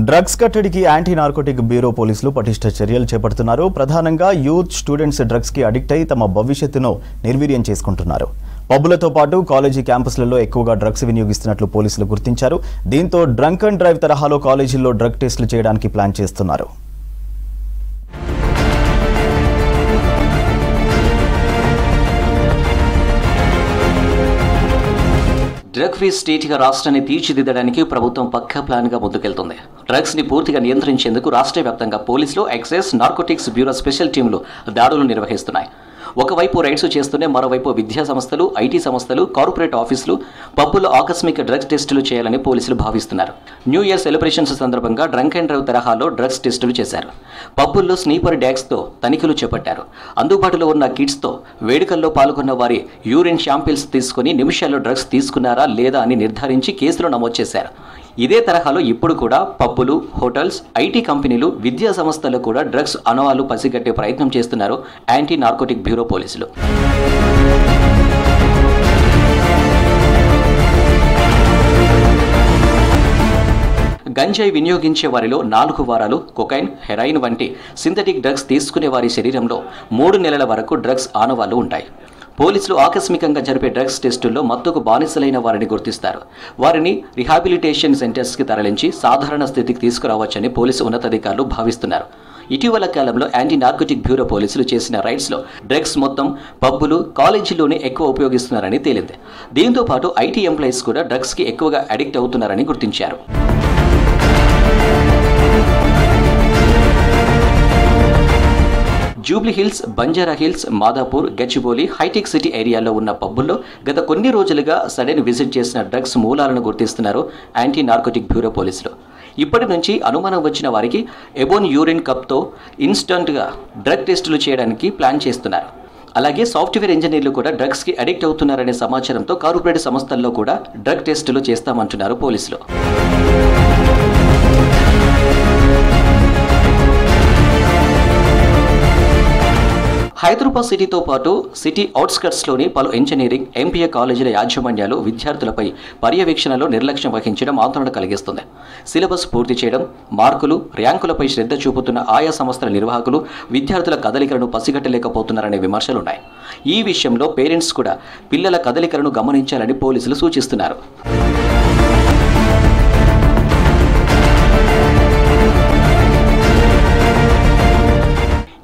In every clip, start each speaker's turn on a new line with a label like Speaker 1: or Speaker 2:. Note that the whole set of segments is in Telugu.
Speaker 1: డ్రగ్స్ కట్టడికి యాంటీ నార్కోటిక్ బ్యూరో పోలీసులు పటిష్ట చర్యలు చేపడుతున్నారు. ప్రధానంగా యూత్ స్టూడెంట్స్ డ్రగ్స్ కి అడిక్ట్ అయి తమ భవిష్యత్తును నిర్వీర్యం చేసుకుంటున్నారు. పబ్బులతో పాటు కాలేజీ క్యాంపస్లలో ఎక్కువగా డ్రగ్స్ వినియోగిస్తున్నట్లు పోలీసులు గుర్తించారు. దీంతో డ్రంక్ అండ్ డ్రైవ్ తరహాలో కాలేజీల్లో డ్రగ్ టెస్టులు చేయడానికి ప్లాన్ చేస్తున్నారు.
Speaker 2: డ్రగ్ ఫ్రీ స్టేట్గా రాష్ట్రాన్ని తీర్చిదిద్దడానికి ప్రభుత్వం పక్కా ప్లాన్గా ముందుకెళ్తుంది. డ్రగ్స్ని పూర్తిగా నియంత్రించేందుకు రాష్ట్ర వ్యాప్తంగా పోలీసులు, ఎక్సైజ్, నార్కోటిక్స్ బ్యూరో స్పెషల్ టీంలు దాడులు నిర్వహిస్తున్నాయి. ఒకవైపు రైడ్స్ చేస్తూనే మరోవైపు విద్యా సంస్థలు, ఐటీ సంస్థలు, కార్పొరేట్ ఆఫీసులు, పబ్బుల్లో ఆకస్మిక డ్రగ్స్ టెస్టులు చేయాలని పోలీసులు భావిస్తున్నారు. న్యూ ఇయర్ సెలబ్రేషన్స్ సందర్భంగా డ్రంక్ అండ్ డ్రైవ్ తరహాలో డ్రగ్స్ టెస్టులు చేశారు. పబ్బుల్లో స్నీపర్ డ్యాగ్స్తో తనిఖీలు చేపట్టారు. అందుబాటులో ఉన్న కిట్స్తో వేడుకల్లో పాల్గొన్న వారి యూరిన్ శాంపిల్స్ తీసుకుని నిమిషాల్లో డ్రగ్స్ తీసుకున్నారా లేదా అని నిర్ధారించి కేసులు నమోదు చేశారు. ఇదే తరహాలో ఇప్పుడు కూడా పబ్బులు, హోటల్స్, ఐటీ కంపెనీలు, విద్యా సంస్థలు కూడా డ్రగ్స్ అనువాలు పసిగట్టే ప్రయత్నం చేస్తున్నారు యాంటీ నార్కోటిక్ బ్యూరో పోలీసులు. గంజాయి వినియోగించే వారిలో 4 వారాలు కొకైన్, హెరాయిన్ వంటి సింథటిక్ డ్రగ్స్ తీసుకునే వారి శరీరంలో 3 నెలల వరకు డ్రగ్స్ ఆనవాళ్లు ఉంటాయి. పోలీసులు ఆకస్మికంగా జరిపే డ్రగ్స్ టెస్టుల్లో మత్తుకు బానిసలైన వారిని గుర్తిస్తారు. వారిని రిహాబిలిటేషన్ సెంటర్స్కి తరలించి సాధారణ స్థితికి తీసుకురావచ్చని పోలీసు ఉన్నతాధికారులు భావిస్తున్నారు. ఇటీవల కాలంలో యాంటీ నార్కోటిక్ బ్యూరో పోలీసులు చేసిన రైడ్స్లో డ్రగ్స్ మొత్తం పబ్బులు, కాలేజీల్లోనే ఎక్కువ ఉపయోగిస్తున్నారని తేలింది. దీంతో పాటు ఐటీ ఎంప్లాయీస్ కూడా డ్రగ్స్కి ఎక్కువగా అడిక్ట్ అవుతున్నారని గుర్తించారు. జూబ్లీ హిల్స్, బంజారా హిల్స్, మాదాపూర్, గచ్చిబౌలి, హైటెక్ సిటీ ఏరియాలో ఉన్న పబ్బుల్లో గత కొన్ని రోజులుగా సడన్ విజిట్ చేసిన డ్రగ్స్ మూలాలను గుర్తిస్తున్నారు యాంటీ నార్కోటిక్ బ్యూరో పోలీసులు. ఇప్పటి నుంచి అనుమానం వచ్చిన వారికి ఎబోన్ యూరిన్ కప్తో ఇన్స్టంట్గా డ్రగ్ టెస్టులు చేయడానికి ప్లాన్ చేస్తున్నారు. అలాగే సాఫ్ట్వేర్ ఇంజనీర్లు కూడా డ్రగ్స్కి అడిక్ట్ అవుతున్నారనే సమాచారంతో కార్పొరేట్ సంస్థల్లో కూడా డ్రగ్ టెస్టులు చేస్తామంటున్నారు పోలీసులు. హైదరాబాద్ సిటీతో పాటు సిటీ అవుట్స్కట్స్లోని పలు ఇంజనీరింగ్, ఎంపీఏ కాలేజీల యాజమాన్యాలు విద్యార్థులపై పర్యవేక్షణలో నిర్లక్ష్యం వహించడం ఆందోళన కలిగిస్తుంది. సిలబస్ పూర్తి చేయడం, మార్కులు, ర్యాంకులపై శ్రద్ధ చూపుతున్న ఆయా సంస్థల నిర్వాహకులు విద్యార్థుల కదలికలను పసిగట్టలేకపోతున్నారనే విమర్శలున్నాయి. ఈ విషయంలో పేరెంట్స్ కూడా పిల్లల కదలికలను గమనించాలని పోలీసులు సూచిస్తున్నారు.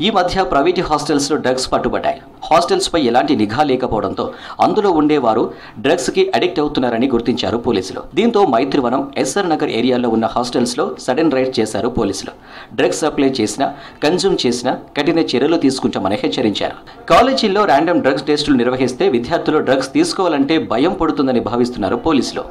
Speaker 2: ఈ మధ్య ప్రైవేటు హాస్టల్స్లో డ్రగ్స్ పట్టుబడ్డాయి. హాస్టల్స్పై ఎలాంటి నిఘా లేకపోవడంతో అందులో ఉండేవారు డ్రగ్స్కి అడిక్ట్ అవుతున్నారని గుర్తించారు పోలీసులు. దీంతో మైత్రివనం, ఎస్ఆర్ నగర్ ఏరియాలో ఉన్న హాస్టల్స్లో సడన్ రైడ్ చేశారు పోలీసులు. డ్రగ్స్ సప్లై చేసినా, కన్జ్యూమ్ చేసినా కఠిన చర్యలు తీసుకుంటామని హెచ్చరించారు. కాలేజీల్లో ర్యాండమ్ డ్రగ్స్ టెస్టులు నిర్వహిస్తే విద్యార్థులు డ్రగ్స్ తీసుకోవాలంటే భయం పడుతుందని భావిస్తున్నారు పోలీసులు.